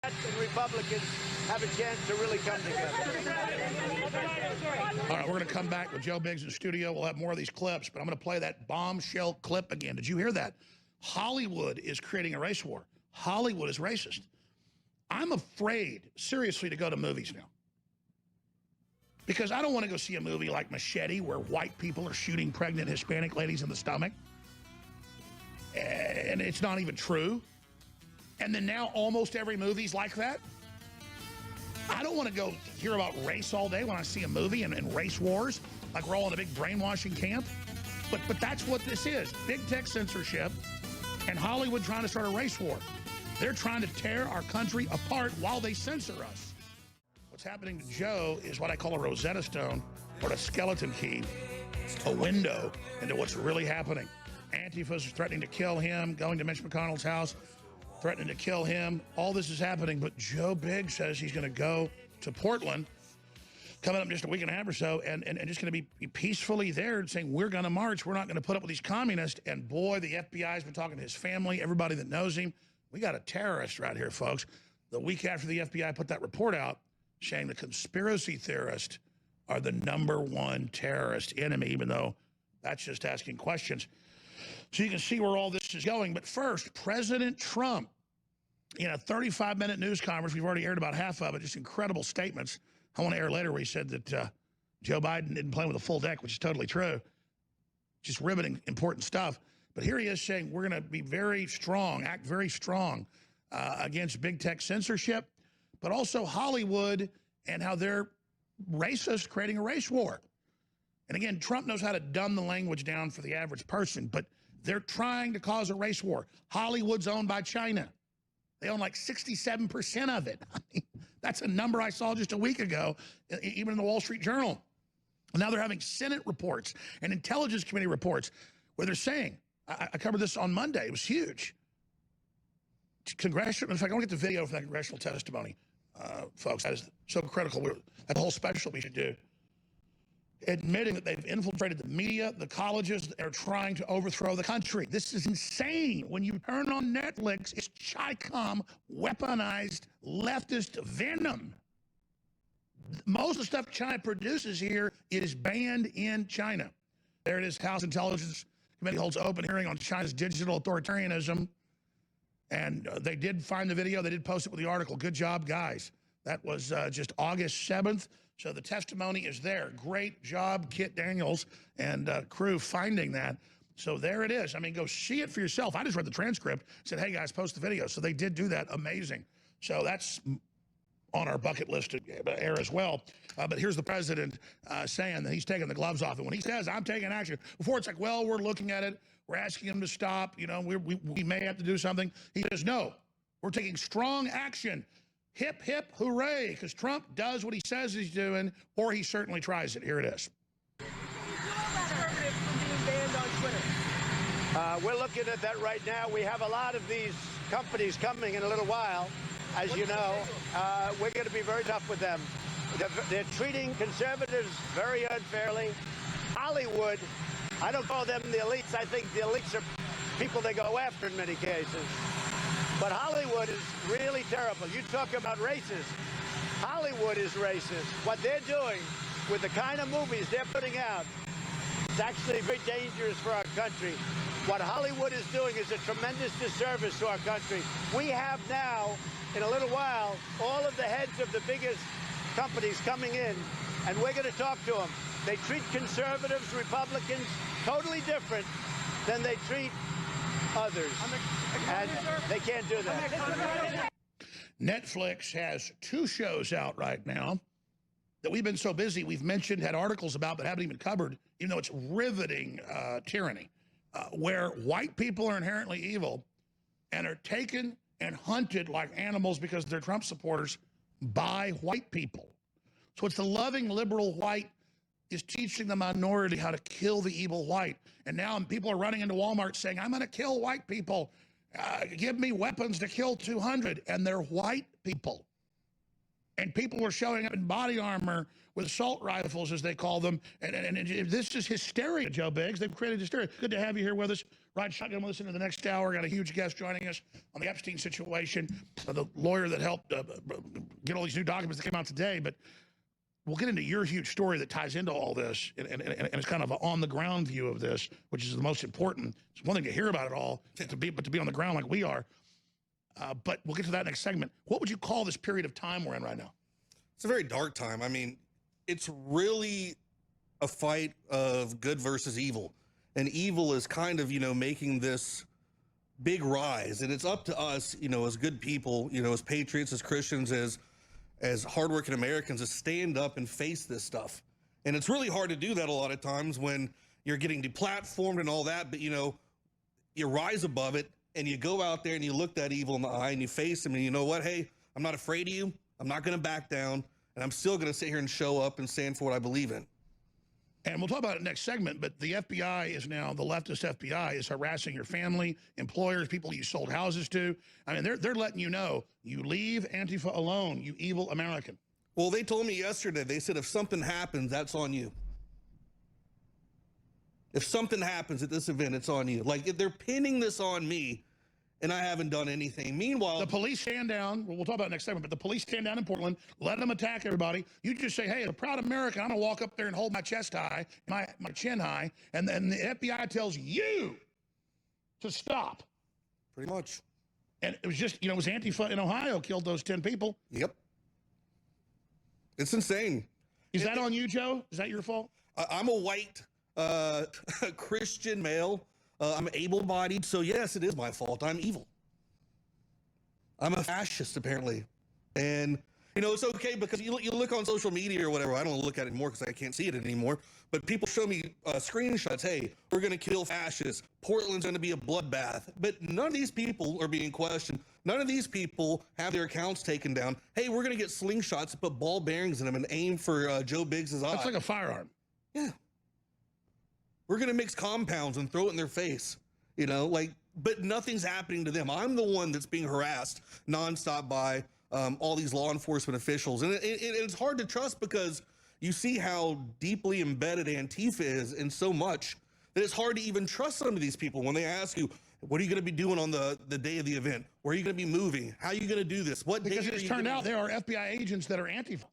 and Republicans have a chance to really come together. All right, we're going to come back with Joe Biggs in the studio. We'll have more of these clips, but I'm going to play that bombshell clip again. Did you hear that? Hollywood is creating a race war. Hollywood is racist. I'm afraid, seriously, to go to movies now. Because I don't want to go see a movie like Machete where white people are shooting pregnant Hispanic ladies in the stomach. And it's not even true. And then now almost every movie's like that. I don't want to go hear about race all day when I see a movie and race wars, like we're all in a big brainwashing camp. But that's what this is. Big tech censorship and Hollywood trying to start a race war. They're trying to tear our country apart while they censor us. What's happening to Joe is what I call a Rosetta Stone or a skeleton key, a window into what's really happening. Antifa's threatening to kill him, going to Mitch McConnell's house, threatening to kill him. All this is happening, but Joe Biggs says he's going to go to Portland coming up in just a week and a half or so and just going to be peacefully there and saying, we're going to march. We're not going to put up with these communists. And boy, the FBI's been talking to his family, everybody that knows him. We got a terrorist right here, folks. The week after the FBI put that report out saying the conspiracy theorists are the #1 terrorist enemy, even though that's just asking questions. So you can see where all this is going. But first, President Trump, in a 35-minute news conference, we've already aired about half of it, just incredible statements. I want to air later where he said that Joe Biden didn't play with a full deck, which is totally true. Just riveting, important stuff. But here he is saying we're going to be very strong, act very strong against big tech censorship, but also Hollywood and how they're racist, creating a race war. And again, Trump knows how to dumb the language down for the average person, but they're trying to cause a race war. Hollywood's owned by China. They own like 67% of it. I mean, that's a number I saw just a week ago, even in the Wall Street Journal. And now they're having Senate reports and Intelligence Committee reports where they're saying, I covered this on Monday, it was huge. Congressional, in fact, I want to get the video for that congressional testimony, folks. That is so critical. That whole special we should do. Admitting that they've infiltrated the media, the colleges, they're trying to overthrow the country. This is insane. When you turn on Netflix, it's Chi-Com, weaponized leftist venom. Most of the stuff China produces here is banned in China. There it is, House Intelligence Committee holds open hearing on China's digital authoritarianism. And they did find the video. They did post it with the article. Good job, guys. That was just August 7th. So the testimony is there. Great job, Kit Daniels and crew finding that. So there it is. I mean, go see it for yourself. I just read the transcript, said, hey, guys, post the video. So they did do that. Amazing. So that's on our bucket list to air as well. But here's the president saying that he's taking the gloves off. And when he says, I'm taking action, before it's like, well, we're looking at it. We're asking him to stop. You know, we may have to do something. He says, no, we're taking strong action. Hip, hip, hooray, because Trump does what he says he's doing, or he certainly tries it. Here it is. We're looking at that right now. We have a lot of these companies coming in a little while. As you know, we're going to be very tough with them. They're treating conservatives very unfairly. Hollywood, I don't call them the elites. I think the elites are people they go after in many cases. But Hollywood is really terrible. You talk about racist. Hollywood is racist. What they're doing with the kind of movies they're putting out is actually very dangerous for our country. What Hollywood is doing is a tremendous disservice to our country. We have now, in a little while, all of the heads of the biggest companies coming in, and we're going to talk to them. They treat conservatives, Republicans, totally different than they treat others. And they can't do that. Netflix has 2 shows out right now that we've been so busy, we've mentioned, had articles about, but haven't even covered, even though it's riveting tyranny, where white people are inherently evil and are taken and hunted like animals because they're Trump supporters by white people. So it's the loving liberal white is teaching the minority how to kill the evil white. And now people are running into Walmart saying, I'm going to kill white people. Give me weapons to kill 200. And they're white people. And people are showing up in body armor with assault rifles, as they call them. And this is hysteria, Joe Biggs. They've created hysteria. Good to have you here with us. Ride shotgun with us into the next hour. Got a huge guest joining us on the Epstein situation, the lawyer that helped get all these new documents that came out today. But we'll get into your huge story that ties into all this, and it's kind of an on-the-ground view of this, which is the most important. It's one thing to hear about it all, but to be on the ground like we are. But we'll get to that next segment. What would you call this period of time we're in right now? It's a very dark time. I mean, it's really a fight of good versus evil. And evil is kind of, making this big rise. And it's up to us, as good people, as patriots, as Christians, as hardworking Americans, to stand up and face this stuff. And it's really hard to do that a lot of times when you're getting deplatformed and all that. But, you rise above it and you go out there and you look that evil in the eye and you face him. And you know what? Hey, I'm not afraid of you. I'm not going to back down. And I'm still going to sit here and show up and stand for what I believe in. And we'll talk about it next segment, but the FBI is now, the leftist FBI is harassing your family, employers, people you sold houses to. I mean, they're letting you know, you leave Antifa alone, you evil American. Well, they told me yesterday, they said if something happens, that's on you. If something happens at this event, it's on you. Like, if they're pinning this on me, and I haven't done anything. Meanwhile, the police stand down. We'll talk about it next segment, but the police stand down in Portland, let them attack everybody. You just say, hey, as a proud American, I'm going to walk up there and hold my chest high, my chin high, and then the FBI tells you to stop. Pretty much. And it was just, it was Antifa in Ohio killed those 10 people. Yep. It's insane. Is that on you, Joe? Is that your fault? I'm a white Christian male. I'm able-bodied, so yes, it is my fault. I'm evil. I'm a fascist, apparently. And, it's okay because you look on social media or whatever. I don't look at it anymore because I can't see it anymore. But people show me screenshots. Hey, we're going to kill fascists. Portland's going to be a bloodbath. But none of these people are being questioned. None of these people have their accounts taken down. Hey, we're going to get slingshots, put ball bearings in them, and aim for Joe Biggs' eye. That's like a firearm. Yeah. We're going to mix compounds and throw it in their face, but nothing's happening to them. I'm the one that's being harassed nonstop by all these law enforcement officials. And it's hard to trust because you see how deeply embedded Antifa is in so much that it's hard to even trust some of these people when they ask you, what are you going to be doing on the day of the event? Where are you going to be moving? How are you going to do this? Because it's turned out there are FBI agents that are Antifa.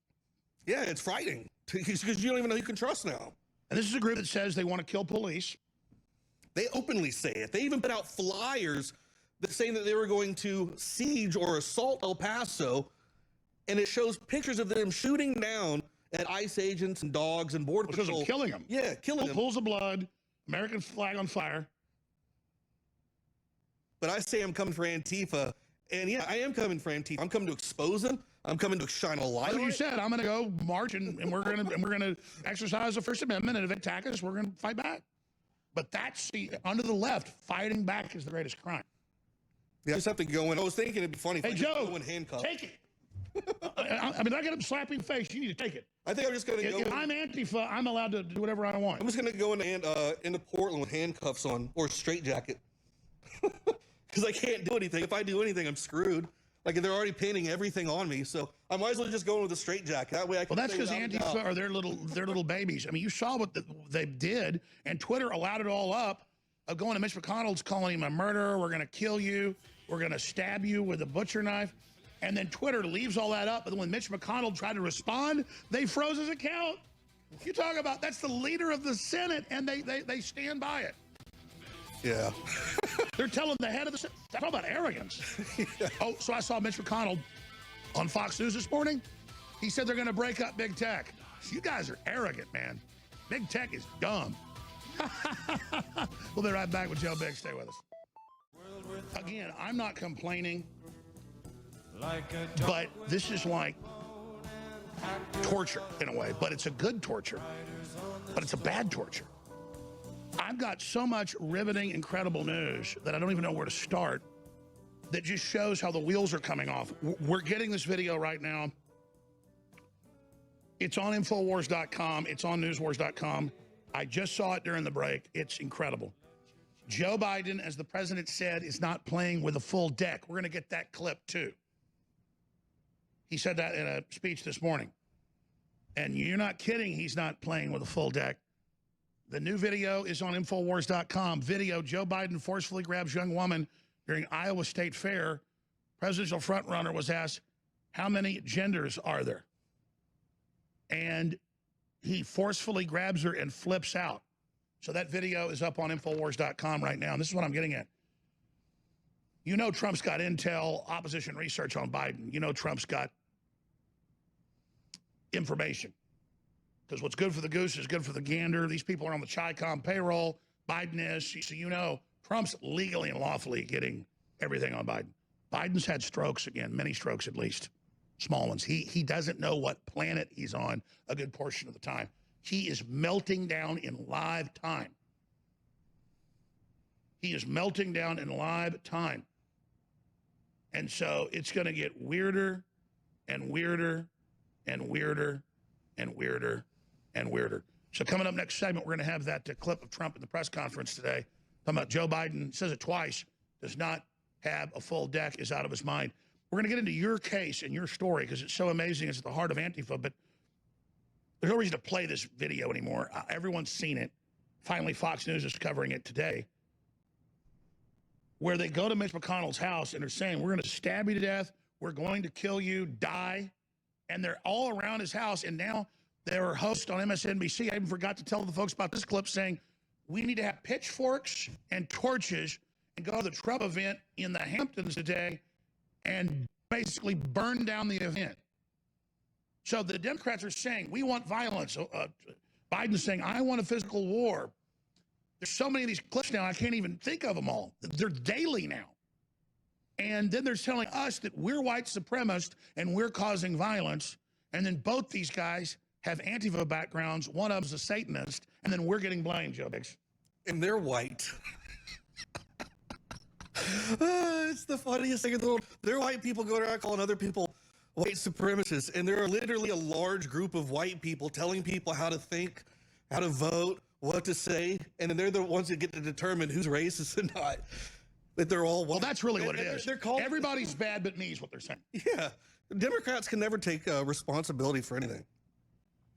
Yeah, it's frightening because you don't even know who you can trust now. And this is a group that says they want to kill police. They openly say it. They even put out flyers that saying that they were going to siege or assault El Paso, and it shows pictures of them shooting down at ICE agents and dogs and border patrol. Killing them. Yeah, killing them. Pools of blood, American flag on fire. But I say I'm coming for Antifa, and yeah, I am coming for Antifa. I'm coming to expose them. I'm coming to shine a light. Like you said, I'm going to go march, and we're going to exercise the First Amendment, and if they attack us, we're going to fight back. But that's under the left, fighting back is the greatest crime. Yeah, I just have to go in. I was thinking it'd be funny if hey, I Joe, go in handcuffs. Take it. I mean, I get him slapping face. You need to take it. I think I'm just going to go. If I'm Antifa, I'm allowed to do whatever I want. I'm just going to go into Portland with handcuffs on or a straitjacket because I can't do anything. If I do anything, I'm screwed. Like, they're already pinning everything on me, so I might as well just go in with a straitjacket. That way I can. Well, that's because Antifa are their little babies. I mean, you saw what they did, and Twitter allowed it all up. Going to Mitch McConnell's, calling him a murderer. We're going to kill you. We're going to stab you with a butcher knife. And then Twitter leaves all that up. But when Mitch McConnell tried to respond, they froze his account. You talk about that's the leader of the Senate, and they stand by it. Yeah. They're telling the head of the Senate. Talk about arrogance. Yeah. Oh, so I saw Mitch McConnell on Fox News this morning. He said they're going to break up big tech. You guys are arrogant, man. Big tech is dumb. We'll be right back with Joe Biggs. Stay with us. Again, I'm not complaining, but this is like torture in a way, but it's a good torture, but it's a bad torture. I've got so much riveting, incredible news that I don't even know where to start that just shows how the wheels are coming off. We're getting this video right now. It's on Infowars.com. It's on NewsWars.com. I just saw it during the break. It's incredible. Joe Biden, as the president said, is not playing with a full deck. We're going to get that clip, too. He said that in a speech this morning. And you're not kidding, he's not playing with a full deck. The new video is on Infowars.com. Video, Joe Biden forcefully grabs young woman during Iowa State Fair. Presidential frontrunner was asked, how many genders are there? And he forcefully grabs her and flips out. So that video is up on Infowars.com right now. And this is what I'm getting at. You know Trump's got intel, opposition research on Biden. You know Trump's got information. Because what's good for the goose is good for the gander. These people are on the Chi-Com payroll. Biden is. So you know Trump's legally and lawfully getting everything on Biden. Biden's had strokes again, many strokes at least, small ones. He doesn't know what planet he's on a good portion of the time. He is melting down in live time. He is melting down in live time. And so it's going to get weirder and weirder and weirder and weirder and weirder. So coming up next segment, we're going to have that clip of Trump in the press conference today. Talking about Joe Biden, says it twice, does not have a full deck, is out of his mind. We're going to get into your case and your story because it's so amazing. It's at the heart of Antifa, but there's no reason to play this video anymore. Everyone's seen it. Finally, Fox News is covering it today, where they go to Mitch McConnell's house and they're saying, we're going to stab you to death. We're going to kill you, die. And they're all around his house. And now their host on MSNBC, I even forgot to tell the folks about this clip, saying, we need to have pitchforks and torches and go to the Trump event in the Hamptons today and basically burn down the event. So the Democrats are saying, we want violence. Biden's saying, I want a physical war. There's so many of these clips now, I can't even think of them all. They're daily now. And then they're telling us that we're white supremacists and we're causing violence. And then both these guys have Antifa backgrounds. One of them's a Satanist. And then we're getting blamed, Joe Biggs. And they're white. It's the funniest thing in the world. They're white people going around calling other people white supremacists. And there are literally a large group of white people telling people how to think, how to vote, what to say. And then they're the ones that get to determine who's racist and not. That they're all white. Well, that's really what it is. They're called, everybody's bad but me is what they're saying. Yeah. Democrats can never take responsibility for anything.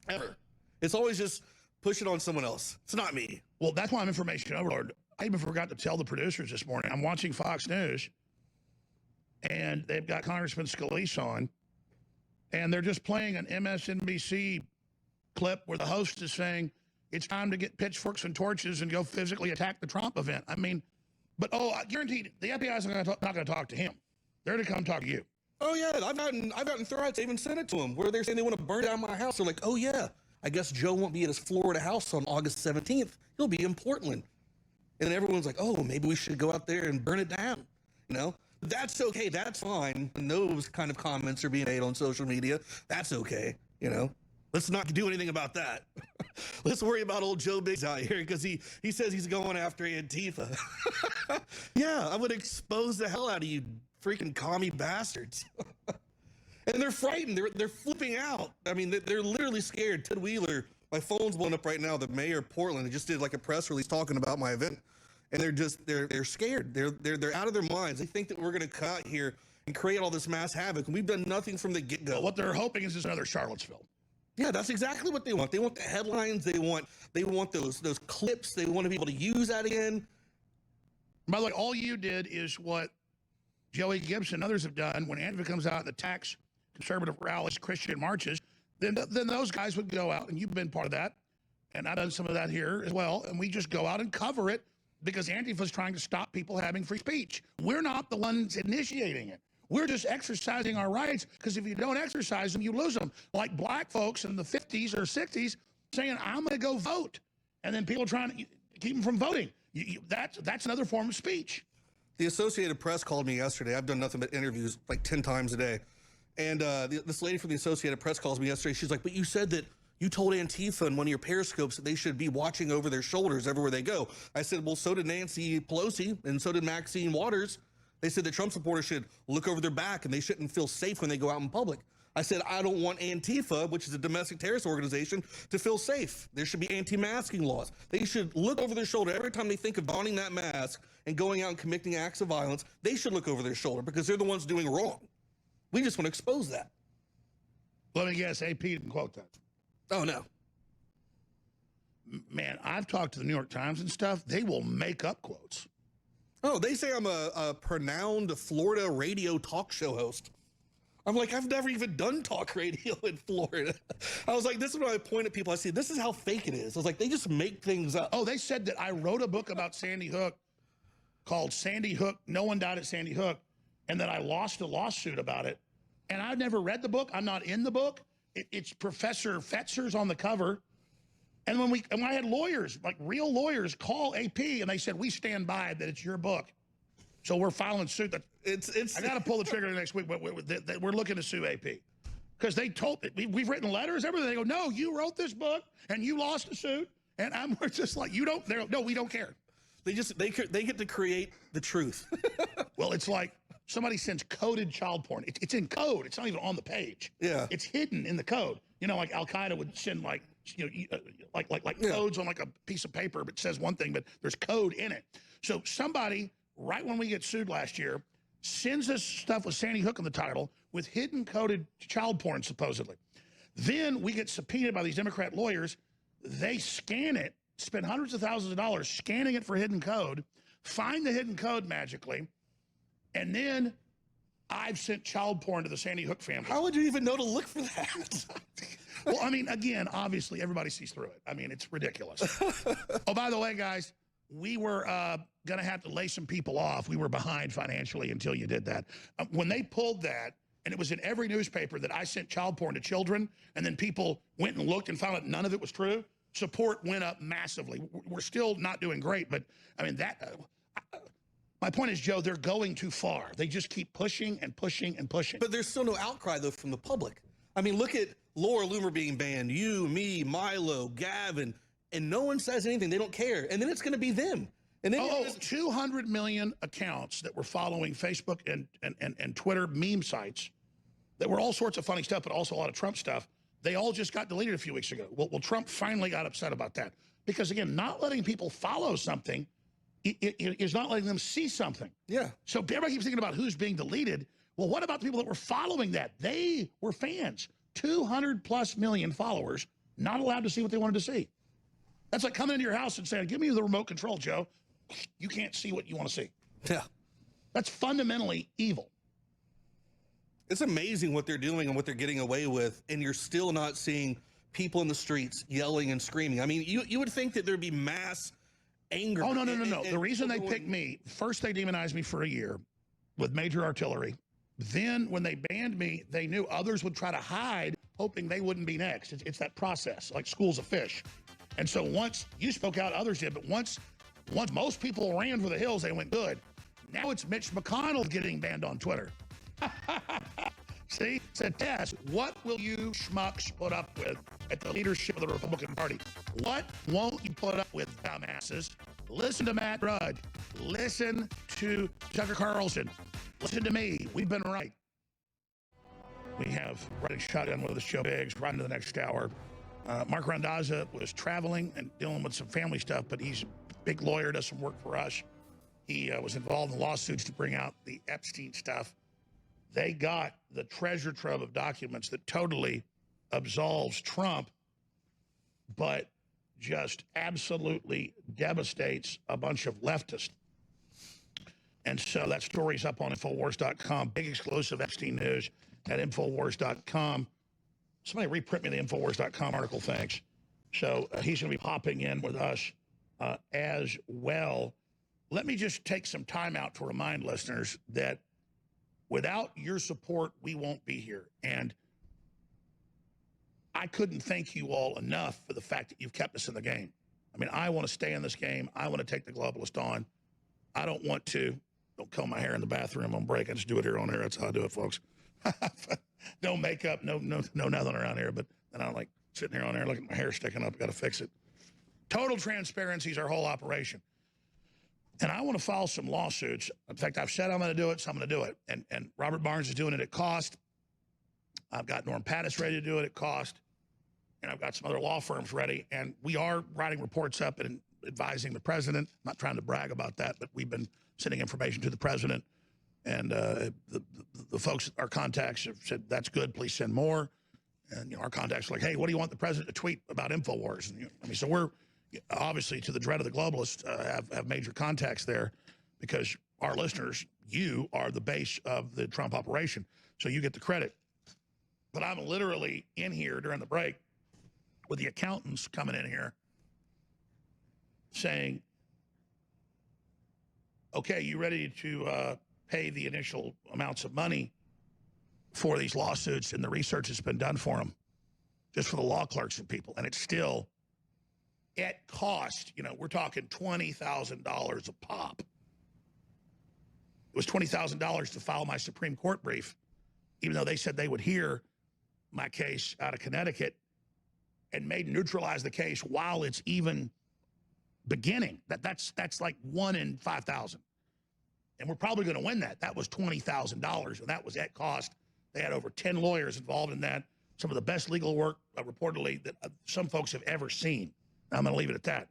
Ever. It's always just push it on someone else. It's not me. Well, that's why I'm information overload. I even forgot to tell the producers this morning. I'm watching Fox News, and they've got Congressman Scalise on, and they're just playing an MSNBC clip where the host is saying, it's time to get pitchforks and torches and go physically attack the Trump event. I mean, but, I guarantee the FBI is not going to talk to him. They're going to come talk to you. Oh, yeah. I've gotten threats. I even sent it to them where they're saying they want to burn down my house. They're like, oh, yeah, I guess Joe won't be at his Florida house on August 17th. He'll be in Portland. And then everyone's like, oh, maybe we should go out there and burn it down. You know, that's okay. That's fine. And those kind of comments are being made on social media. That's okay. You know, let's not do anything about that. Let's worry about old Joe Biggs out here because he says he's going after Antifa. Yeah, I would expose the hell out of you freaking commie bastards. And they're frightened. They're flipping out. I mean, they're literally scared. Ted Wheeler, my phone's blowing up right now. The mayor of Portland just did like a press release talking about my event. And they're scared. They're out of their minds. They think that we're going to cut here and create all this mass havoc. And we've done nothing from the get-go. What they're hoping is just another Charlottesville. Yeah, that's exactly what they want. They want the headlines. They want those clips. They want to be able to use that again. By the way, all you did is what Joey Gibson and others have done. When Antifa comes out and attacks conservative rallies, Christian marches, then those guys would go out, and you've been part of that, and I've done some of that here as well, and we just go out and cover it because Antifa's trying to stop people having free speech. We're not the ones initiating it. We're just exercising our rights because if you don't exercise them, you lose them. Like black folks in the 50s or 60s saying, I'm going to go vote. And then people trying to keep them from voting. That's another form of speech. The Associated Press called me yesterday. I've done nothing but interviews like 10 times a day. And this lady from the Associated Press calls me yesterday. She's like, but you said that you told Antifa in one of your periscopes that they should be watching over their shoulders everywhere they go. I said, well, so did Nancy Pelosi and so did Maxine Waters. They said that Trump supporters should look over their back and they shouldn't feel safe when they go out in public. I said, I don't want Antifa, which is a domestic terrorist organization, to feel safe. There should be anti-masking laws. They should look over their shoulder every time they think of donning that mask and going out and committing acts of violence. They should look over their shoulder because they're the ones doing wrong. We just want to expose that. Let me guess, AP didn't quote that. Oh, no. man, I've talked to the New York Times and stuff. They will make up quotes. Oh, they say I'm a renowned Florida radio talk show host. I'm like, I've never even done talk radio in Florida. I was like, this is when I point at people. I see, this is how fake it is. I was like, they just make things up. Oh, they said that I wrote a book about Sandy Hook called Sandy Hook, No One Died at Sandy Hook, and that I lost a lawsuit about it. And I've never read the book. I'm not in the book. It's Professor Fetzer's on the cover. And when I had lawyers, like real lawyers, call AP, and they said, we stand by that it's your book. So we're filing suit. That I got to pull the trigger next week. We're looking to sue AP because they told we've written letters, everything. They go, no, you wrote this we're lost the suit, and we're just like, you don't. No, we don't care. They get to create the truth. Well, it's like somebody sends coded child porn. It's in code. It's not even on the page. Yeah, it's hidden in the code. You know, like Al Qaeda would send like codes on like a piece of paper, but it says one thing, but there's code in it. So somebody, right when we get sued last year, sends us stuff with Sandy Hook in the title with hidden coded child porn, supposedly. Then we get subpoenaed by these Democrat lawyers. They scan it, spend hundreds of thousands of dollars scanning it for hidden code, find the hidden code magically, and then I've sent child porn to the Sandy Hook family. How would you even know to look for that? Well, I mean, again, obviously, everybody sees through it. I mean, it's ridiculous. Oh, by the way, guys, we were going to have to lay some people off. We were behind financially until you did that. When they pulled that, and it was in every newspaper that I sent child porn to children, and then people went and looked and found out none of it was true, support went up massively. We're still not doing great, but, I mean, that... my point is, Joe, they're going too far. They just keep pushing and pushing and pushing. But there's still no outcry, though, from the public. I mean, look at Laura Loomer being banned, you, me, Milo, Gavin, and no one says anything. They don't care. And then it's going to be them. And then 200 million accounts that were following Facebook and Twitter meme sites that were all sorts of funny stuff, but also a lot of Trump stuff. They all just got deleted a few weeks ago. Well, Trump finally got upset about that. Because, again, not letting people follow something is not letting them see something. Yeah. So everybody keeps thinking about who's being deleted. Well, what about the people that were following that? They were fans. 200+ million followers, not allowed to see what they wanted to see. That's like coming into your house and saying, give me the remote control, Joe. You can't see what you want to see. Yeah. That's fundamentally evil. It's amazing what they're doing and what they're getting away with, and you're still not seeing people in the streets yelling and screaming. I mean, you would think that there'd be mass anger. Oh, no. The reason they picked me, first they demonized me for a year with major artillery. Then when they banned me, they knew others would try to hide, hoping they wouldn't be next. It's that process, like schools of fish. And so once you spoke out, others did. But once most people ran for the hills, they went good. Now it's Mitch McConnell getting banned on Twitter. See, it's a test. What will you schmucks put up with at the leadership of the Republican Party? What won't you put up with, dumbasses? Listen to Matt Drudge. Listen to Tucker Carlson. Listen to me. We've been right. We have Riding Shotgun with us, Joe Biggs, right into the next hour. Mark Randazza was traveling and dealing with some family stuff, but he's a big lawyer, does some work for us. He was involved in lawsuits to bring out the Epstein stuff. They got the treasure trove of documents that totally absolves Trump, but just absolutely devastates a bunch of leftists. And so that story's up on Infowars.com. Big exclusive Epstein news at Infowars.com. Somebody reprint me the Infowars.com article, thanks. So he's going to be popping in with us as well. Let me just take some time out to remind listeners that without your support, we won't be here. And I couldn't thank you all enough for the fact that you've kept us in the game. I mean, I want to stay in this game. I want to take the globalist on. I don't want to. Don't comb my hair in the bathroom on break. I just do it here on air. That's how I do it, folks. No makeup, no nothing around here. But then I'm like sitting here on air, looking at my hair sticking up. Got to fix it. Total transparency is our whole operation. And I want to file some lawsuits. In fact, I've said I'm going to do it, so I'm going to do it. And Robert Barnes is doing it at cost. I've got Norm Pattis ready to do it at cost. And I've got some other law firms ready. And we are writing reports up and advising the president. I'm not trying to brag about that, but we've been sending information to the president. And the folks, our contacts have said, that's good, please send more. And our contacts are like, hey, what do you want the president to tweet about InfoWars? And, so obviously, to the dread of the globalists, have major contacts there, because our listeners, you are the base of the Trump operation, so you get the credit. But I'm literally in here during the break with the accountants coming in here saying, okay, you ready to pay the initial amounts of money for these lawsuits and the research that's been done for them, just for the law clerks and people. And it's still at cost, you know, we're talking $20,000 a pop. It was $20,000 to file my Supreme Court brief, even though they said they would hear my case out of Connecticut and may neutralize the case while it's even beginning. That's like 1 in 5,000. And we're probably going to win that. That was $20,000, and that was at cost. They had over 10 lawyers involved in that. Some of the best legal work, reportedly, that some folks have ever seen. I'm going to leave it at that.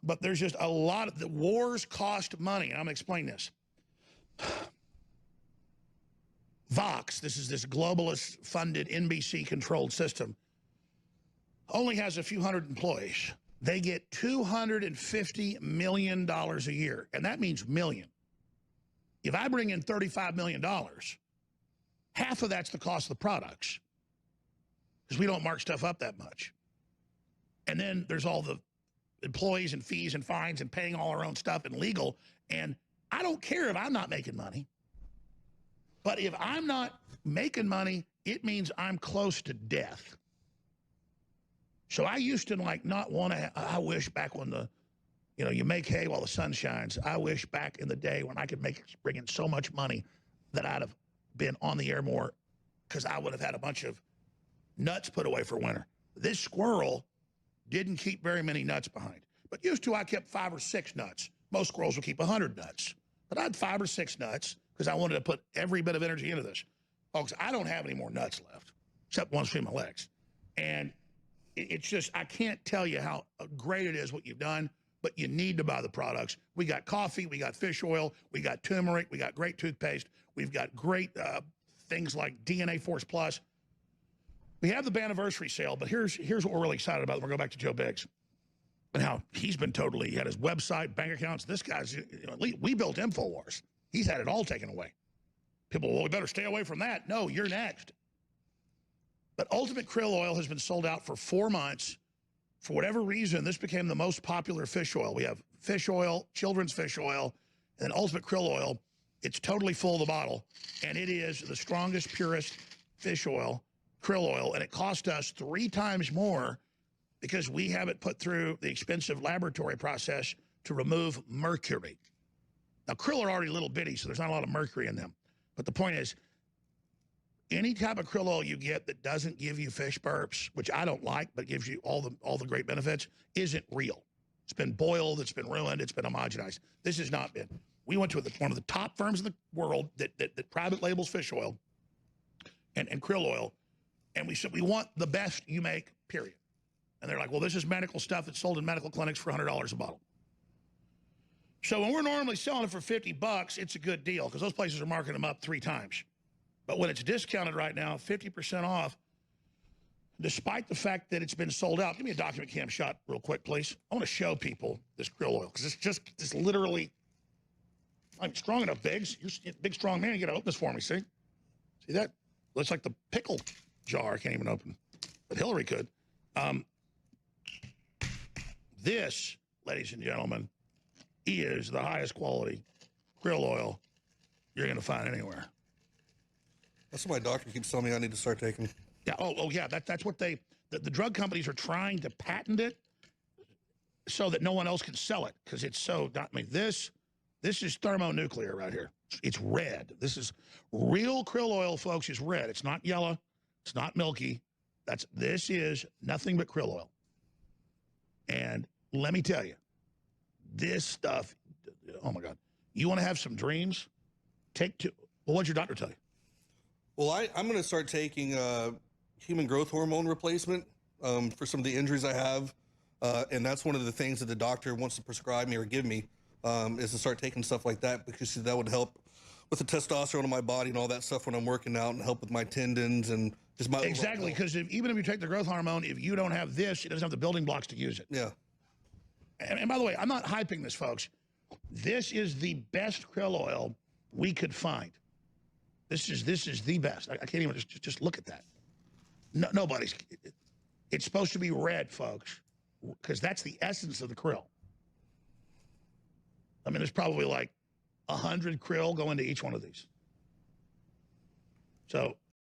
But there's just a lot of the wars cost money. And I'm going to explain this. Vox, this is this globalist funded NBC controlled system, only has a few hundred employees. They get $250 million a year, and that means million. If I bring in $35 million, half of that's the cost of the products, because we don't mark stuff up that much. And then there's all the employees and fees and fines and paying all our own stuff and legal. And I don't care if I'm not making money. But if I'm not making money, it means I'm close to death. So I used to like not want to, I wish back when the, you know, you make hay while the sun shines. I wish back in the day when I could bring in so much money that I'd have been on the air more, because I would have had a bunch of nuts put away for winter. This squirrel didn't keep very many nuts behind. But used to, I kept 5 or 6 nuts. Most squirrels will keep 100 nuts. But I had 5 or 6 nuts because I wanted to put every bit of energy into this. Folks, I don't have any more nuts left, except ones between my legs. And it's just, I can't tell you how great it is what you've done, but you need to buy the products. We got coffee, we got fish oil, we got turmeric, we got great toothpaste, we've got great things like DNA Force Plus. We have the anniversary sale, but here's what we're really excited about. We're going to go back to Joe Biggs and how he's been he had his website, bank accounts. This guy's, you know, we built InfoWars. He's had it all taken away. People, well, we better stay away from that. No, you're next. But Ultimate Krill Oil has been sold out for 4 months. For whatever reason, this became the most popular fish oil. We have fish oil, children's fish oil, and then Ultimate Krill Oil. It's totally full of the bottle, and it is the strongest, purest fish oil, krill oil, and it cost us 3 times more because we have it put through the expensive laboratory process to remove mercury. Now, krill are already little bitty, so there's not a lot of mercury in them. But the point is, any type of krill oil you get that doesn't give you fish burps, which I don't like, but gives you all the great benefits, isn't real. It's been boiled, it's been ruined, it's been homogenized. This has not been. We went to one of the top firms in the world that private labels fish oil and krill oil, and we said, we want the best you make, period. And they're like, well, this is medical stuff that's sold in medical clinics for $100 a bottle. So when we're normally selling it for $50, it's a good deal because those places are marking them up 3 times. But when it's discounted right now, 50% off, despite the fact that it's been sold out. Give me a document cam shot real quick, please. I want to show people this krill oil because it's literally, I'm strong enough, Biggs. You're a big, strong man. You got to open this for me, see? See that? Looks like the pickle jar I can't even open, but Hillary could. This, ladies and gentlemen, is the highest quality krill oil you're going to find anywhere. That's what my doctor keeps telling me I need to start taking. Yeah. Oh yeah. That's what the drug companies are trying to patent it so that no one else can sell it because it's so. I mean, this is thermonuclear right here. It's red. This is real krill oil, folks. Is red. It's not yellow. It's not milky. This is nothing but krill oil. And let me tell you, this stuff. Oh my God. You want to have some dreams? Take 2. Well, what'd your doctor tell you? Well, I'm going to start taking human growth hormone replacement for some of the injuries I have. And that's one of the things that the doctor wants to prescribe me or give me is to start taking stuff like that because that would help with the testosterone in my body and all that stuff when I'm working out and help with my tendons and just my exactly, because even if you take the growth hormone, if you don't have this, it doesn't have the building blocks to use it. Yeah. And by the way, I'm not hyping this, folks. This is the best krill oil we could find. This is the best. I can't even just look at that. No, nobody's. It's supposed to be red, folks, because that's the essence of the krill. I mean, there's probably like 100 krill go into each one of these. So